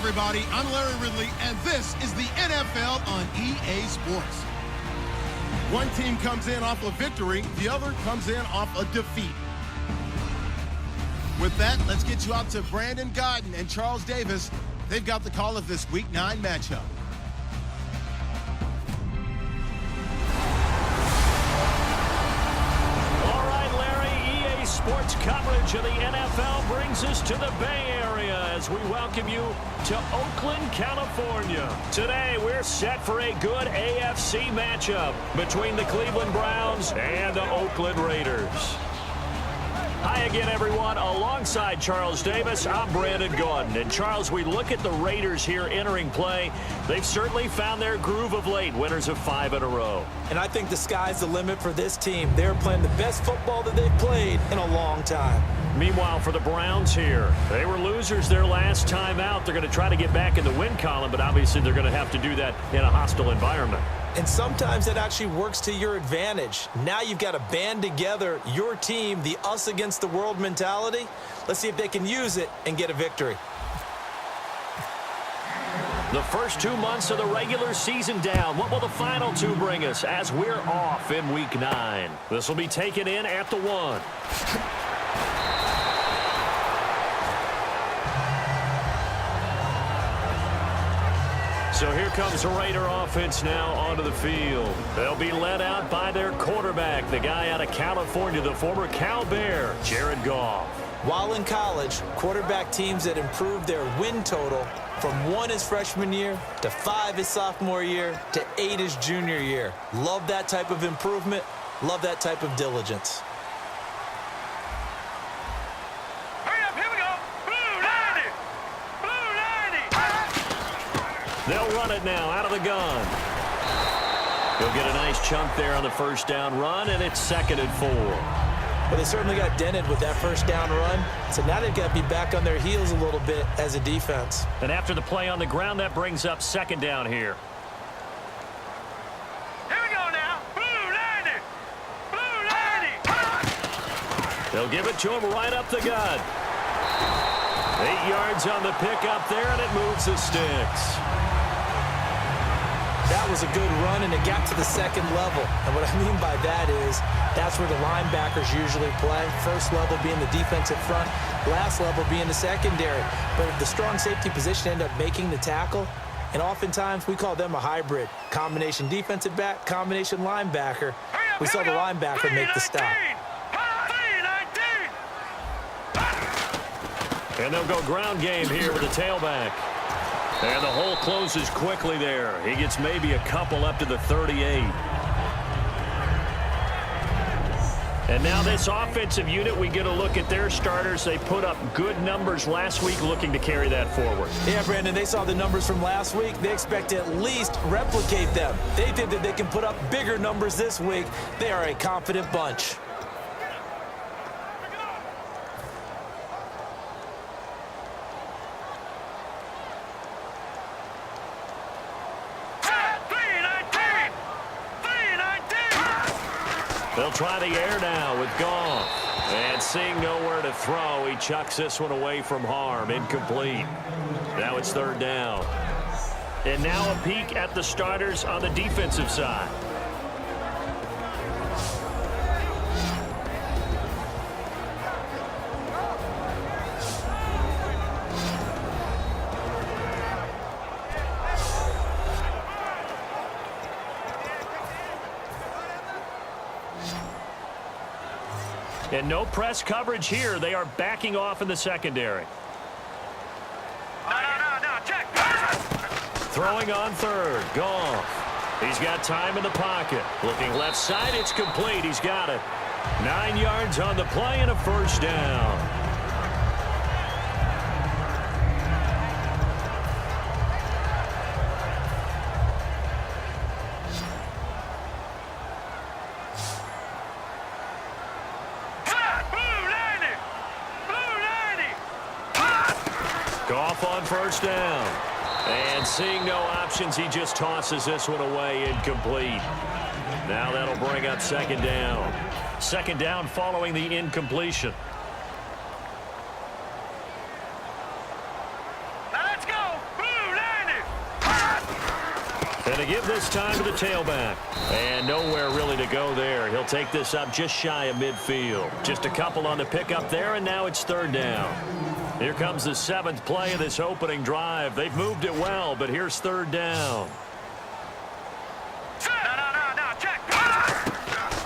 everybody. I'm Larry Ridley, and this is the NFL on EA Sports. One team comes in off a victory, the other comes in off a defeat. With that, let's get you out to Brandon Godden and Charles Davis. They've got the call of this Week 9 matchup. All right, Larry, EA Sports coverage of the NFL brings us to the Bay Area as we welcome you to Oakland, California. Today, we're set for a good AFC matchup between the Cleveland Browns and the Oakland Raiders. Hi again, everyone. Alongside Charles Davis, I'm Brandon Gaudin. And Charles, we look at the Raiders here entering play. They've certainly found their groove of late, winners of 5 in a row. And I think the sky's the limit for this team. They're playing the best football that they've played in a long time. Meanwhile, for the Browns here, they were losers their last time out. They're going to try to get back in the win column, but obviously they're going to have to do that in a hostile environment. And sometimes that actually works to your advantage. Now you've got to band together your team, the us against the world mentality. Let's see if they can use it and get a victory. The first 2 months of the regular season down. What will the final 2 bring us as we're off in Week 9? This will be taken in at the 1. So here comes the Raider offense now onto the field. They'll be led out by their quarterback, the guy out of California, the former Cal Bear, Jared Goff. While in college, quarterback teams that improved their win total from 1 his freshman year to 5 his sophomore year to 8 his junior year. Love that type of improvement. Love that type of diligence. They'll run it now out of the gun. He'll get a nice chunk there on the first down run, and it's 2nd and 4. Well, they certainly got dented with that first down run, so now they've got to be back on their heels a little bit as a defense. And after the play on the ground, that brings up 2nd down here. Here we go now. Blue 90. Blue 90. They'll give it to him right up the gut. 8 yards on the pickup there, and it moves the sticks. That was a good run, and it got to the 2nd level. And what I mean by that is that's where the linebackers usually play. First level being the defensive front, last level being the secondary. But if the strong safety position end up making the tackle, and oftentimes we call them a hybrid. Combination defensive back, combination linebacker. We saw the linebacker make the stop. And they'll go ground game here with the tailback. And the hole closes quickly there. He gets maybe a couple up to the 38. And now this offensive unit, we get a look at their starters. They put up good numbers last week, looking to carry that forward. Yeah, Brandon, they saw the numbers from last week. They expect to at least replicate them. They think that they can put up bigger numbers this week. They are a confident bunch. They'll try the air now with Goff. And seeing nowhere to throw, he chucks this one away from harm. Incomplete. Now it's 3rd down. And now a peek at the starters on the defensive side. And no press coverage here. They are backing off in the secondary. No, check. Throwing on 3rd. Goff. He's got time in the pocket. Looking left side. It's complete. He's got it. 9 yards on the play and a 1st down. Goff on 1st down. And seeing no options, he just tosses this one away, incomplete. Now that'll bring up 2nd down. 2nd down following the incompletion. Let's go. And to give this time to the tailback. And nowhere really to go there. He'll take this up just shy of midfield. Just a couple on the pickup there, and now it's third down. Here comes the 7th play of this opening drive. They've moved it well, but here's third down. No, check.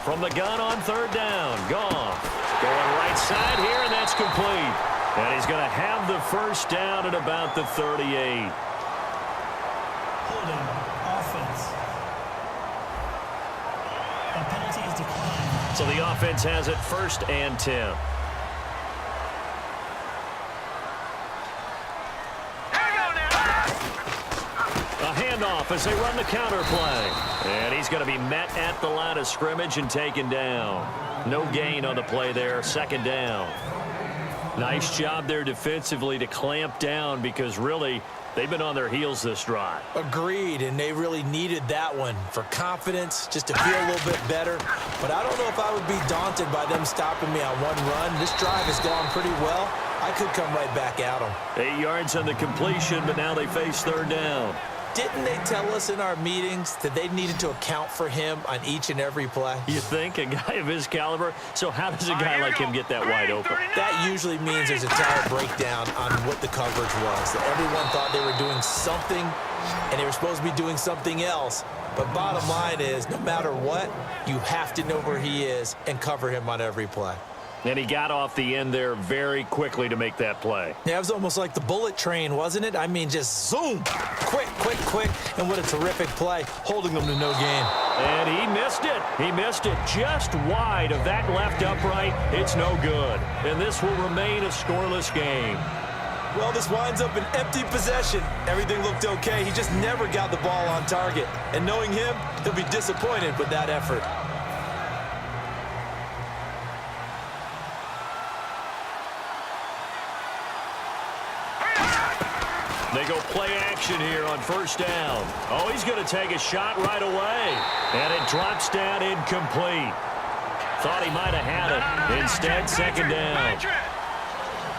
From the gun on third down, Goff. Going right side here, and that's complete. And he's going to have the first down at about the 38. Holding offense. A penalty is declined. So the offense has it 1st and 10. A handoff as they run the counter play. And he's going to be met at the line of scrimmage and taken down. No gain on the play there, 2nd down. Nice job there defensively to clamp down because really they've been on their heels this drive. Agreed, and they really needed that one for confidence, just to feel a little bit better. But I don't know if I would be daunted by them stopping me on one run. This drive has gone pretty well. I could come right back at them. 8 yards on the completion, but now they face third down. Didn't they tell us in our meetings that they needed to account for him on each and every play? You think? A guy of his caliber? So how does a guy like him get that wide open? That usually means there's a tire breakdown on what the coverage was. That everyone thought they were doing something, and they were supposed to be doing something else. But bottom line is, no matter what, you have to know where he is and cover him on every play. And he got off the end there very quickly to make that play. Yeah, it was almost like the bullet train, wasn't it? I mean, just zoom, quick, and what a terrific play, holding them to no gain. And he missed it. He missed it just wide of that left upright. It's no good. And this will remain a scoreless game. Well, this winds up an empty possession. Everything looked okay. He just never got the ball on target. And knowing him, he'll be disappointed with that effort. They go play action here on 1st down. Oh, he's going to take a shot right away. And it drops down incomplete. Thought he might have had it. Instead, 2nd down.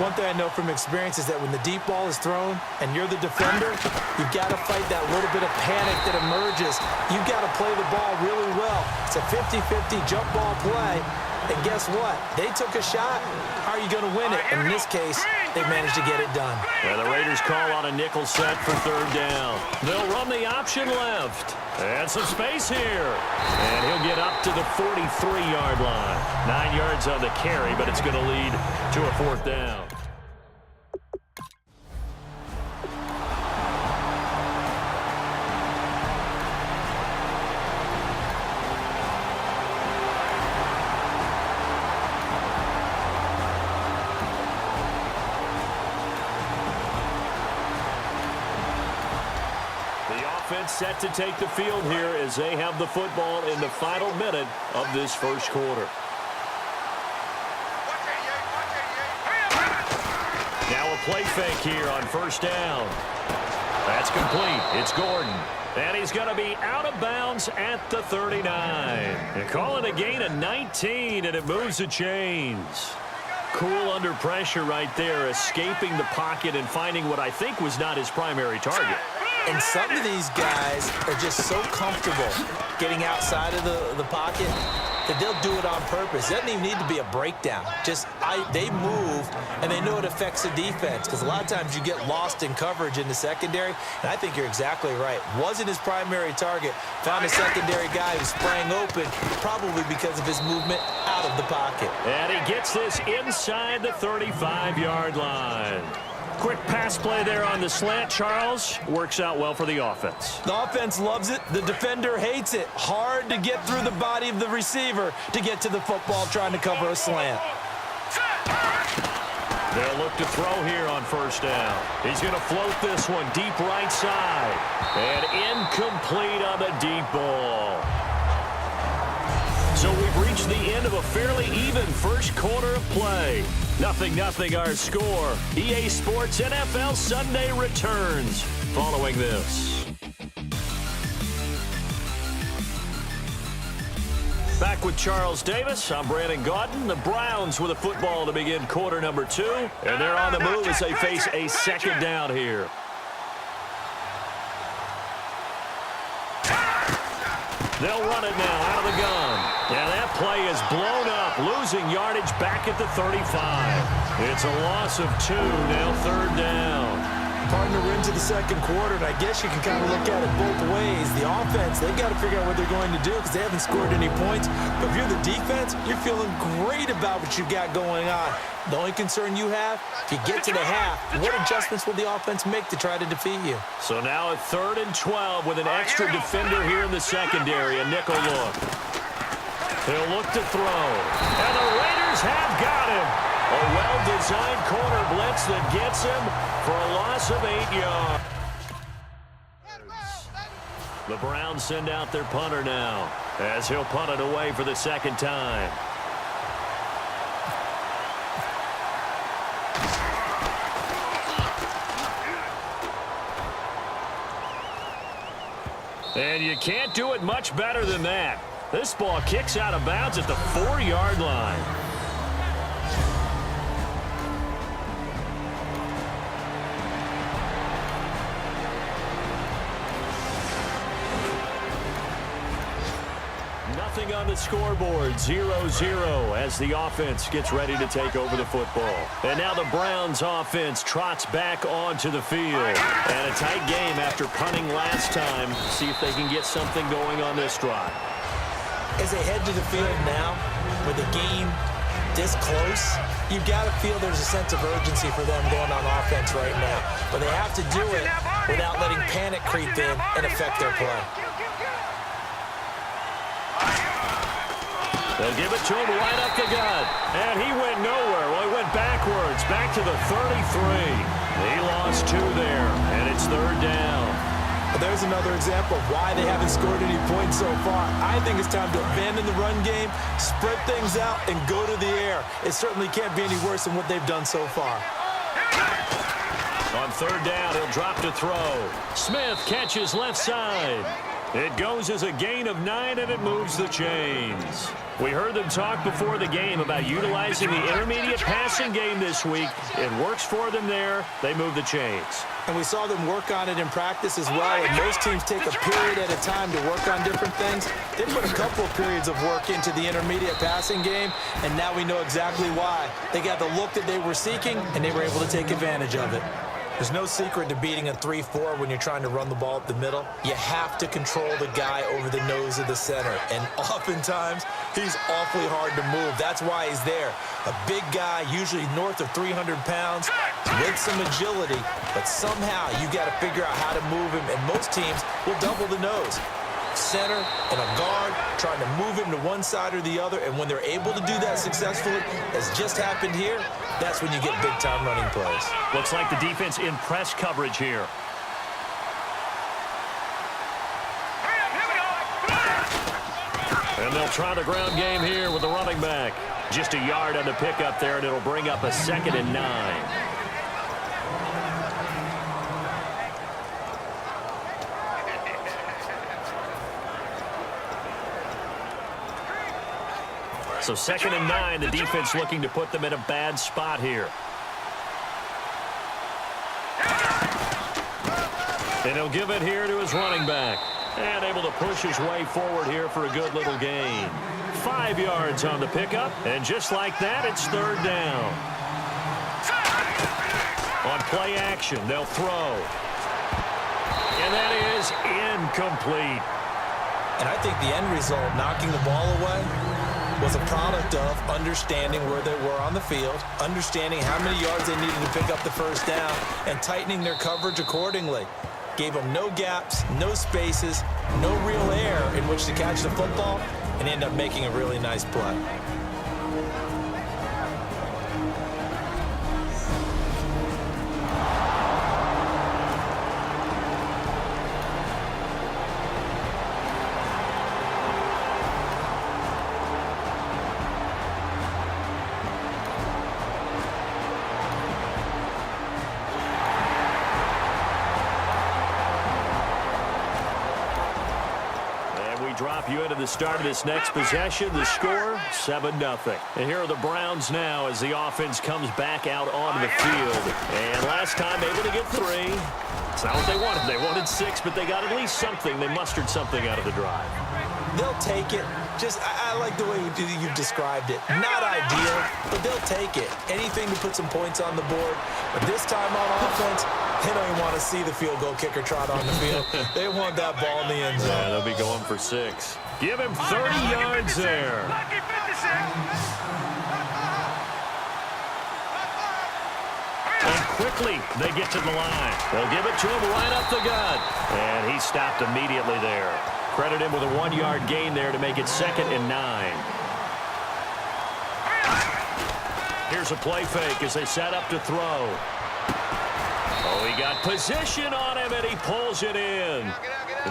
One thing I know from experience is that when the deep ball is thrown and you're the defender, you've got to fight that little bit of panic that emerges. You've got to play the ball really well. It's a 50-50 jump ball play. And guess what? They took a shot. How are you going to win it? And in this case, they managed to get it done. And the Raiders call on a nickel set for third down. They'll run the option left. And some space here. And he'll get up to the 43-yard line. 9 yards on the carry, but it's going to lead to a 4th down. Set to take the field here as they have the football in the final minute of this 1st quarter. Now a play fake here on 1st down. That's complete. It's Gordon. And he's going to be out of bounds at the 39. And calling a gain of 19, and it moves the chains. Cool under pressure right there, escaping the pocket and finding what I think was not his primary target. And some of these guys are just so comfortable getting outside of the pocket that they'll do it on purpose. It doesn't even need to be a breakdown. They move, and they know it affects the defense because a lot of times you get lost in coverage in the secondary, and I think you're exactly right. Wasn't his primary target. Found a secondary guy who sprang open, probably because of his movement out of the pocket. And he gets this inside the 35-yard line. Quick pass play there on the slant, Charles. Works out well for the offense. The offense loves it. The defender hates it. Hard to get through the body of the receiver to get to the football trying to cover a slant. They'll look to throw here on 1st down. He's going to float this one deep right side. And incomplete on the deep ball. So we've reached the end of a fairly even 1st quarter of play. 0-0 our score. EA Sports NFL Sunday returns following this. Back with Charles Davis. I'm Brandon Gaudin. The Browns with a football to begin quarter number 2. And they're on the move as they face a 2nd down here. They'll run it now out of the gun. And that play is blown up, losing yardage back at the 35. It's a loss of 2, now third down. Partner, we're into the second quarter, and I guess you can kind of look at it both ways. The offense, they've got to figure out what they're going to do because they haven't scored any points. But if you're the defense, you're feeling great about what you've got going on. The only concern you have, if you get to the half, what adjustments will the offense make to try to defeat you? So now at 3rd and 12 with an extra defender here in the secondary, a nickel look. He'll look to throw. And the Raiders have got him. A well-designed corner blitz that gets him for a loss of 8 yards. The Browns send out their punter now as he'll punt it away for the second time. And you can't do it much better than that. This ball kicks out of bounds at the 4-yard line. Nothing on the scoreboard, 0-0 as the offense gets ready to take over the football. And now the Browns offense trots back onto the field. And a tight game after punting last time. See if they can get something going on this drive. As they head to the field now, with the game this close, you've got to feel there's a sense of urgency for them going on offense right now. But they have to do it without letting panic creep in and affect their play. They'll give it to him right up the gut. And he went nowhere. Well, he went backwards, back to the 33. He lost 2 there, and it's 3rd down. Well, there's another example of why they haven't scored any points so far. I think it's time to abandon the run game, spread things out, and go to the air. It certainly can't be any worse than what they've done so far. On 3rd down, he'll drop to throw. Smith catches left side. It goes as a gain of 9, and it moves the chains. We heard them talk before the game about utilizing the intermediate passing game this week. It works for them there. They move the chains. And we saw them work on it in practice as well. And most teams take a period at a time to work on different things. They put a couple of periods of work into the intermediate passing game, and now we know exactly why. They got the look that they were seeking, and they were able to take advantage of it. There's no secret to beating a 3-4 when you're trying to run the ball up the middle. You have to control the guy over the nose of the center. And oftentimes, he's awfully hard to move. That's why he's there. A big guy, usually north of 300 pounds, with some agility. But somehow, you got to figure out how to move him. And most teams will double the nose. Center and a guard trying to move him to one side or the other, and when they're able to do that successfully, as just happened here, that's when you get big-time running plays. Looks like the defense in press coverage here. And they'll try the ground game here with the running back. Just a yard on the pickup there, and it'll bring up a 2nd and 9. So 2nd and 9, the defense looking to put them in a bad spot here. And he'll give it here to his running back. And able to push his way forward here for a good little gain. 5 yards on the pickup, and just like that, it's 3rd down. On play action, they'll throw. And that is incomplete. And I think the end result, knocking the ball away, was a product of understanding where they were on the field, understanding how many yards they needed to pick up the 1st down, and tightening their coverage accordingly. Gave them no gaps, no spaces, no real air in which to catch the football, and end up making a really nice play. drop you into the start of this next possession. The score, 7-0. And here are the Browns now as the offense comes back out onto the field. And last time able to get 3. It's not what they wanted. They wanted 6, but they got at least something. They mustered something out of the drive. They'll take it. I like the way you've described it. Not ideal, but they'll take it. Anything to put some points on the board. But this time on offense, they don't even want to see the field goal kicker trot on the field. They want that ball in the end zone. Yeah, they'll be going for 6. Give him 30 yards there. Lucky 56. And quickly, they get to the line. They'll give it to him right up the gut. And he stopped immediately there. Credit him with a 1-yard gain there to make it 2nd and 9. Here's a play fake as they set up to throw. Oh, he got position on him, and he pulls it in.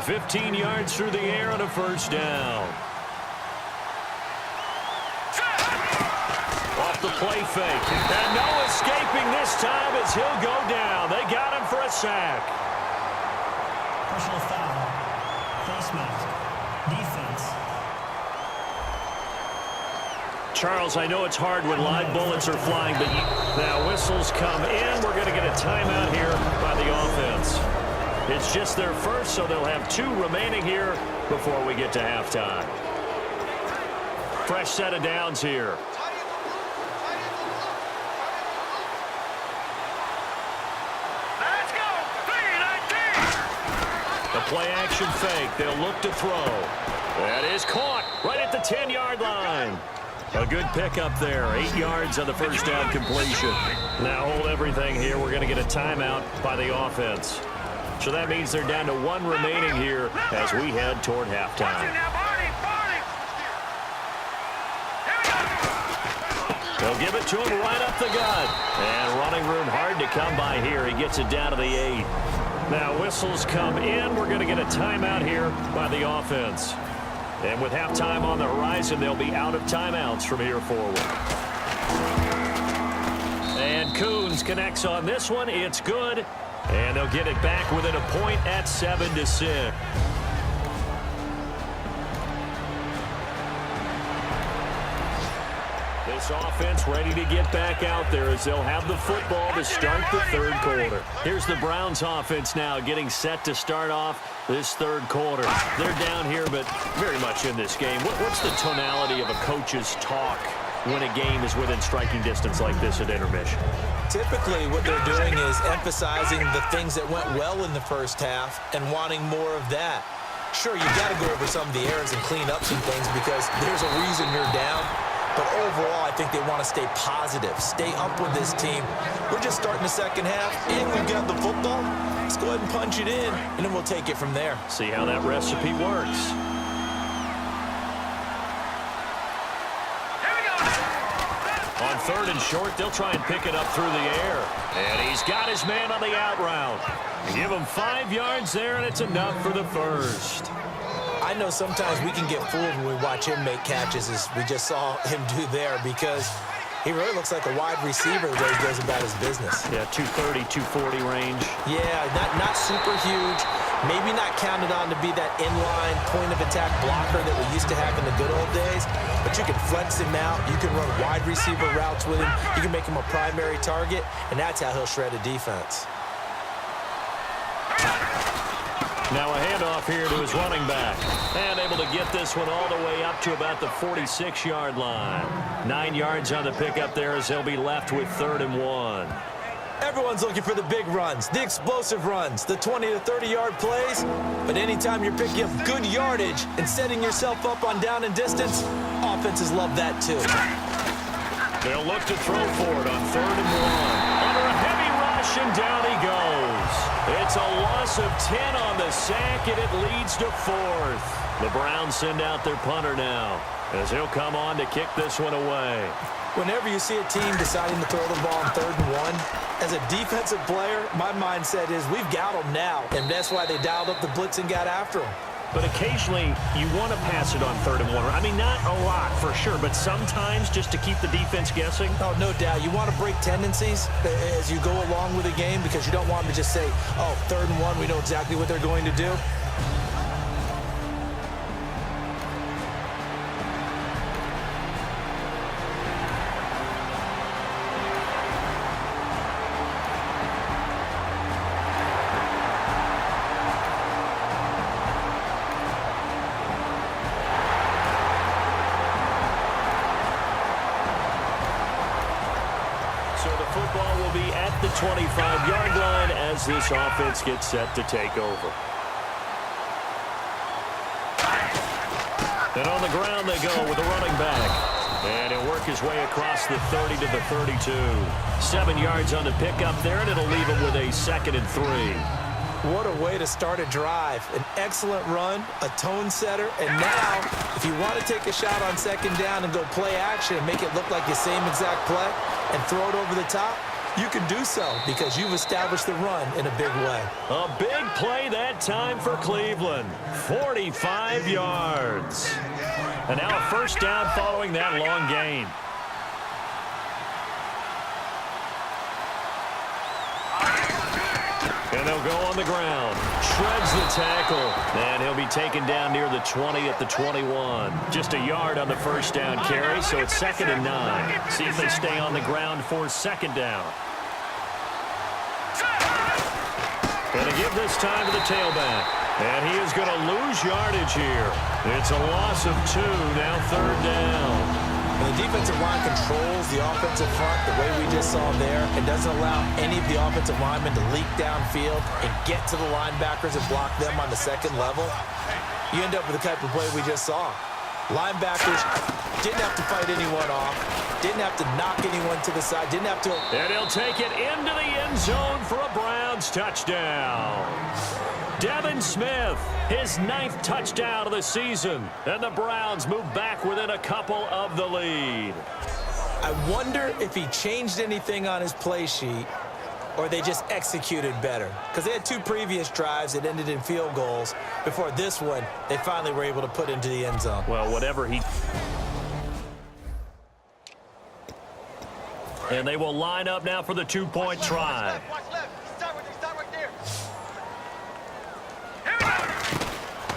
15 yards through the air on a first down. Off the play fake. And no escaping this time as he'll go down. They got him for a sack. Personal foul. Face mask. Defense. Charles, I know it's hard when live bullets are flying, but now whistles come in. We're going to get a timeout here by the offense. It's just their first, so they'll have 2 remaining here before we get to halftime. Fresh set of downs here. Let's go. 3-19. The play action fake. They'll look to throw. That is caught right at the 10-yard line. A good pickup there. 8 yards on the first down completion. Now hold everything here. We're going to get a timeout by the offense. So that means they're down to 1 remaining here as we head toward halftime. Now, Barney. They'll give it to him right up the gut. And running room hard to come by here. He gets it down to the 8. Now whistles come in. We're going to get a timeout here by the offense. And with halftime on the horizon, they'll be out of timeouts from here forward. And Coons connects on this one. It's good. And they'll get it back within a point at 7-6. This offense ready to get back out there as they'll have the football to start the 3rd quarter. Here's the Browns offense now getting set to start off this 3rd quarter. They're down here, but very much in this game. What's the tonality of a coach's talk when a game is within striking distance like this at intermission? Typically, what they're doing is emphasizing the things that went well in the first half and wanting more of that. Sure, you've got to go over some of the errors and clean up some things because there's a reason you're down. But overall, I think they want to stay positive, stay up with this team. We're just starting the second half, and we've got the football. Let's go ahead and punch it in, and then we'll take it from there. See how that recipe works. On 3rd and short, they'll try and pick it up through the air. And he's got his man on the out route. Give him 5 yards there, and it's enough for the first. I know sometimes we can get fooled when we watch him make catches, as we just saw him do there, because he really looks like a wide receiver the way he goes about his business. Yeah, 230, 240 range. Yeah, not super huge. Maybe not counted on to be that inline point-of-attack blocker that we used to have in the good old days, but you can flex him out. You can run wide receiver routes with him. You can make him a primary target, and that's how he'll shred a defense. Now a handoff here to his running back. And able to get this one all the way up to about the 46-yard line. 9 yards on the pickup there as they'll be left with 3rd and 1. Everyone's looking for the big runs, the explosive runs, the 20 to 30-yard plays. But anytime you're picking up good yardage and setting yourself up on down and distance, offenses love that too. They'll look to throw for it on 3rd and 1. Under a heavy rush, and down he goes. It's a loss of 10 on the sack, and it leads to 4th. The Browns send out their punter now as he'll come on to kick this one away. Whenever you see a team deciding to throw the ball on 3rd and 1, as a defensive player, my mindset is we've got them now, and that's why they dialed up the blitz and got after them. But occasionally, you want to pass it on 3rd and 1. I mean, not a lot for sure, but sometimes just to keep the defense guessing. Oh, no doubt. You want to break tendencies as you go along with the game because you don't want them to just say, oh, 3rd and 1, we know exactly what they're going to do. 25-yard line as this offense gets set to take over. And on the ground they go with the running back. And he'll work his way across the 30 to the 32. 7 yards on the pickup there, and it'll leave him with a 2nd and 3. What a way to start a drive. An excellent run, a tone setter, and now, if you want to take a shot on 2nd down and go play action and make it look like the same exact play and throw it over the top, you can do so because you've established the run in a big way. A big play that time for Cleveland. 45 yards. And now a 1st down following that long gain. And they'll go on the ground. Shreds the tackle. And he'll be taken down near the 20 at the 21. Just a yard on the 1st down carry, so it's 2nd and 9. See if they stay on the ground for 2nd down. Going to give this time to the tailback. And he is going to lose yardage here. It's a loss of 2, now 3rd down. When the defensive line controls the offensive front the way we just saw there, it doesn't allow any of the offensive linemen to leak downfield and get to the linebackers and block them on the 2nd level. You end up with the type of play we just saw. Linebackers didn't have to fight anyone off, didn't have to knock anyone to the side, didn't have to... And he'll take it into the end zone for a Browns touchdown. Devin Smith, his 9th touchdown of the season, and the Browns move back within a couple of the lead. I wonder if he changed anything on his play sheet or they just executed better. Because they had 2 previous drives that ended in field goals. Before this one, they finally were able to put into the end zone. Well, whatever he... And they will line up now for the 2-point try.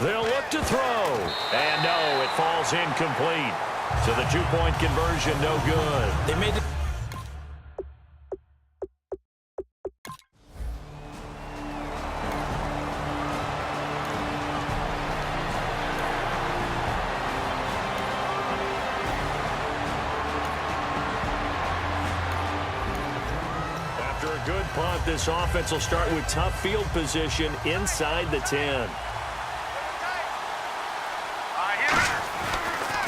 They'll look to throw. And no, it falls incomplete. So the 2-point conversion no good. They made the... After a good punt, this offense will start with tough field position inside the 10.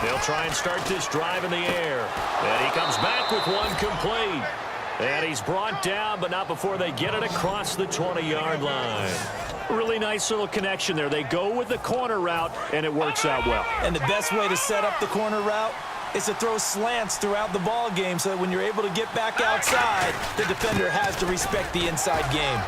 They'll try and start this drive in the air. And he comes back with one complete. And he's brought down, but not before they get it across the 20-yard line. Really nice little connection there. They go with the corner route, and it works out well. And the best way to set up the corner route is to throw slants throughout the ball game so that when you're able to get back outside, the defender has to respect the inside game.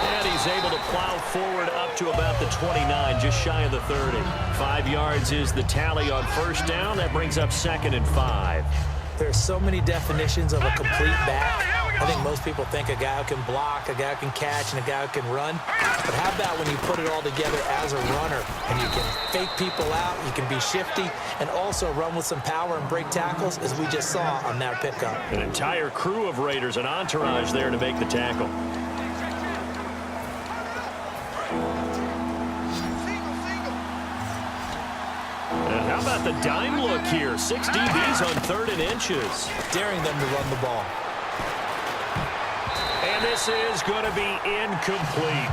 And he's able to plow forward up to about the 29, just shy of the 30. 5 yards is the tally on 1st down. That brings up 2nd and 5. There's so many definitions of a complete back. I think most people think a guy who can block, a guy who can catch, and a guy who can run. But how about when you put it all together as a runner and you can fake people out, you can be shifty, and also run with some power and break tackles, as we just saw on that pickup. An entire crew of Raiders, an entourage there to make the tackle. And how about the dime look here? 6 DBs on 3rd and inches. Daring them to run the ball. And this is going to be incomplete.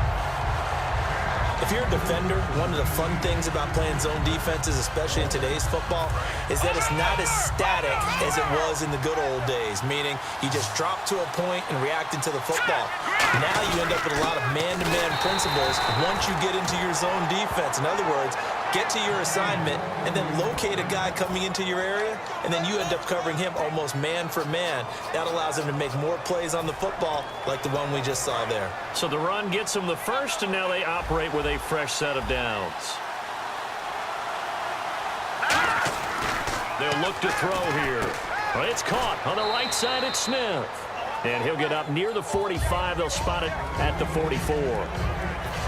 If you're a defender, one of the fun things about playing zone defenses, especially in today's football, is that it's not as static as it was in the good old days, meaning you just drop to a point and react into the football. Now you end up with a lot of man-to-man principles once you get into your zone defense. In other words, get to your assignment and then locate a guy coming into your area, and then you end up covering him almost man for man. That allows him to make more plays on the football like the one we just saw there. So the run gets them the first, and now they operate with a fresh set of downs. They'll look to throw here. Well, it's caught on the right side. It's Smith. And he'll get up near the 45. They'll spot it at the 44.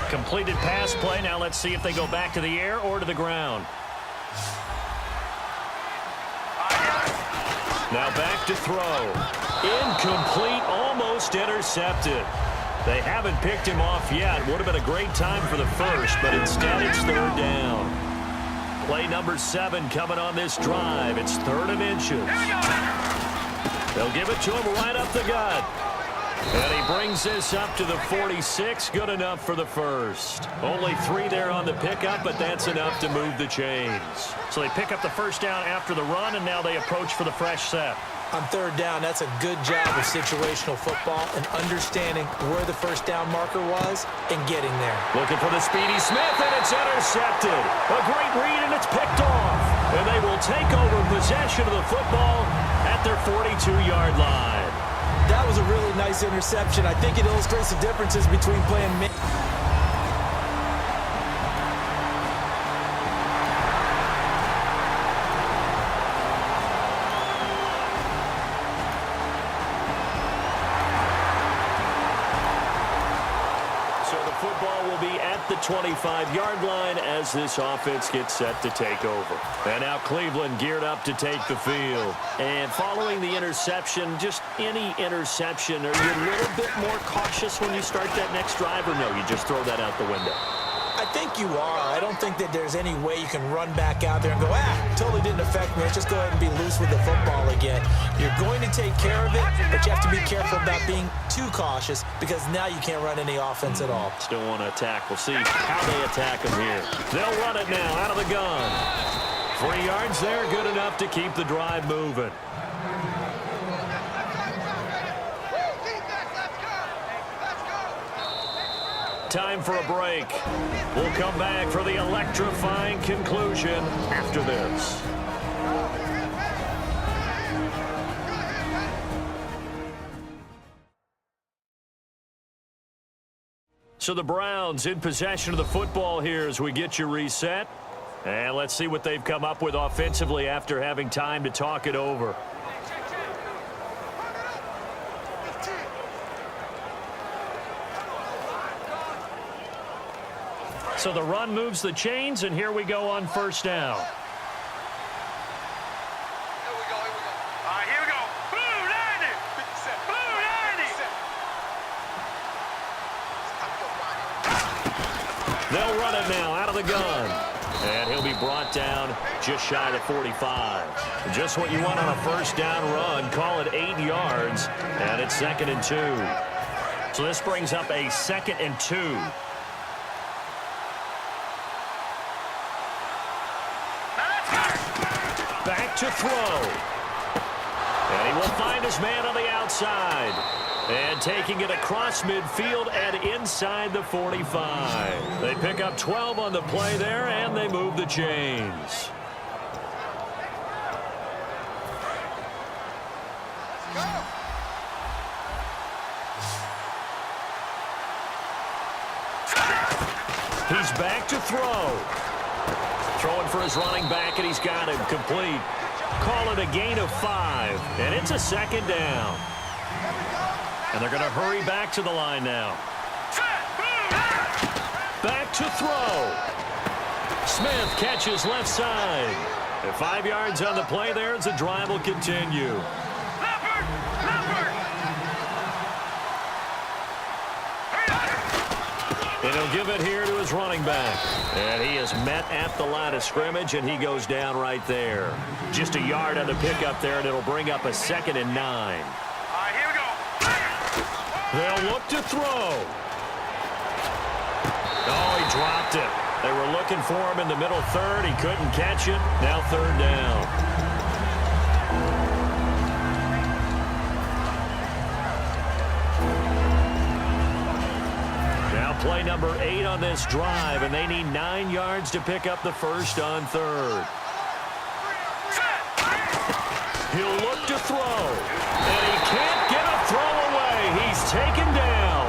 Completed pass play. Now let's see if they go back to the air or to the ground. Now back to throw. Incomplete, almost intercepted. They haven't picked him off yet. Would have been a great time for the first, but instead it's 3rd down. Play number 7 coming on this drive. It's 3rd and inches. They'll give it to him right up the gut. And he brings this up to the 46. Good enough for the first. Only 3 there on the pickup, but that's enough to move the chains. So they pick up the first down after the run, and now they approach for the fresh set. On third down, that's a good job of situational football and understanding where the first down marker was and getting there. Looking for the speedy Smith, and it's intercepted. A great read, and it's picked off. And they will take over possession of the football at their 42-yard line. That was a really nice interception. I think it illustrates the differences between playing Football will be at the 25-yard line as this offense gets set to take over. And now Cleveland geared up to take the field. And following the interception, just any interception, are you a little bit more cautious when you start that next drive, or no, you just throw that out the window? I think you are. I don't think that there's any way you can run back out there and go, totally didn't affect me. Let's just go ahead and be loose with the football again. You're going to take care of it, but you have to be careful about being too cautious because now you can't run any offense at all. Still want to attack. We'll see how they attack them here. They'll run it now out of the gun. 3 yards there, good enough to keep the drive moving. Time for a break. We'll come back for the electrifying conclusion after this. So the Browns in possession of the football here as we get you reset. And let's see what they've come up with offensively after having time to talk it over. So the run moves the chains, and here we go on first down. Here we go. All right, here we go. Blue 90. Blue 90. They'll run it now out of the gun. And he'll be brought down just shy of the 45. Just what you want on a first down run. Call it 8 yards, and it's 2nd and 2. So this brings up a 2nd and 2. Back to throw. And he will find his man on the outside. And taking it across midfield and inside the 45. They pick up 12 on the play there, and they move the chains. He's back to throw. Throwing for his running back, and he's got him complete. Call it a gain of 5, and it's a 2nd down. And they're going to hurry back to the line now. Back to throw. Smith catches left side. And 5 yards on the play there as the drive will continue. And he'll give it here to his running back. And he is met at the line of scrimmage, and he goes down right there. Just a yard on the pickup there, and it'll bring up a 2nd and 9. All right, here we go. They'll look to throw. Oh, he dropped it. They were looking for him in the middle third. He couldn't catch it. Now 3rd down. Play number 8 on this drive, and they need 9 yards to pick up the first on 3rd. He'll look to throw, and he can't get a throw away. He's taken down.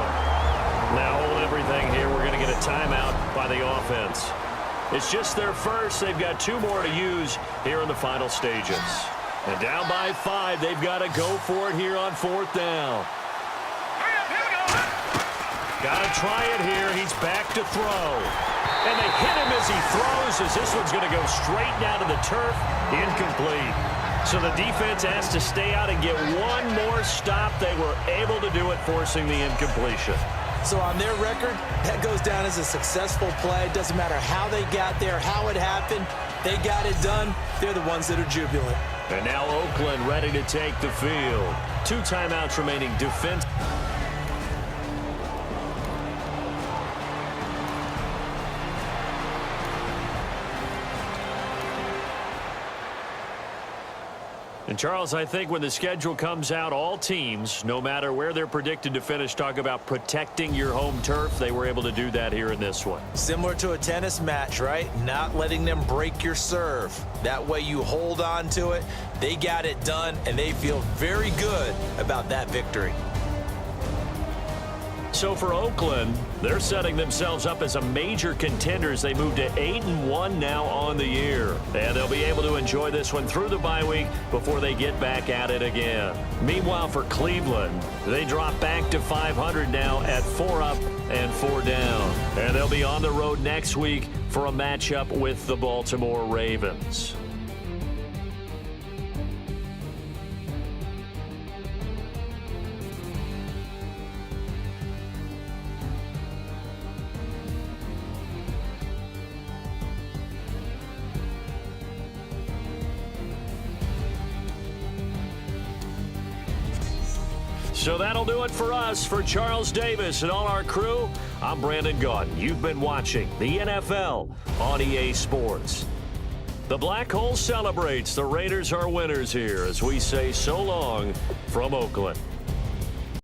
Now hold everything here. We're going to get a timeout by the offense. It's just their first. They've got 2 more to use here in the final stages. And down by 5, they've got to go for it here on 4th down. Got to try it here. He's back to throw. And they hit him as he throws, as this one's going to go straight down to the turf. Incomplete. So the defense has to stay out and get one more stop. They were able to do it, forcing the incompletion. So on their record, that goes down as a successful play. It doesn't matter how they got there, how it happened. They got it done. They're the ones that are jubilant. And now Oakland ready to take the field. 2 timeouts remaining. Defense. And Charles, I think when the schedule comes out, all teams, no matter where they're predicted to finish, talk about protecting your home turf. They were able to do that here in this one. Similar to a tennis match, right? Not letting them break your serve. That way you hold on to it. They got it done, and they feel very good about that victory. So for Oakland, they're setting themselves up as a major contender as they move to 8-1 now on the year. And they'll be able to enjoy this one through the bye week before they get back at it again. Meanwhile, for Cleveland, they drop back to 500 now at 4 up and 4 down. And they'll be on the road next week for a matchup with the Baltimore Ravens. So that'll do it for us. For Charles Davis and all our crew, I'm Brandon Gaudin. You've been watching the NFL on EA Sports. The Black Hole celebrates. The Raiders are winners here as we say so long from Oakland.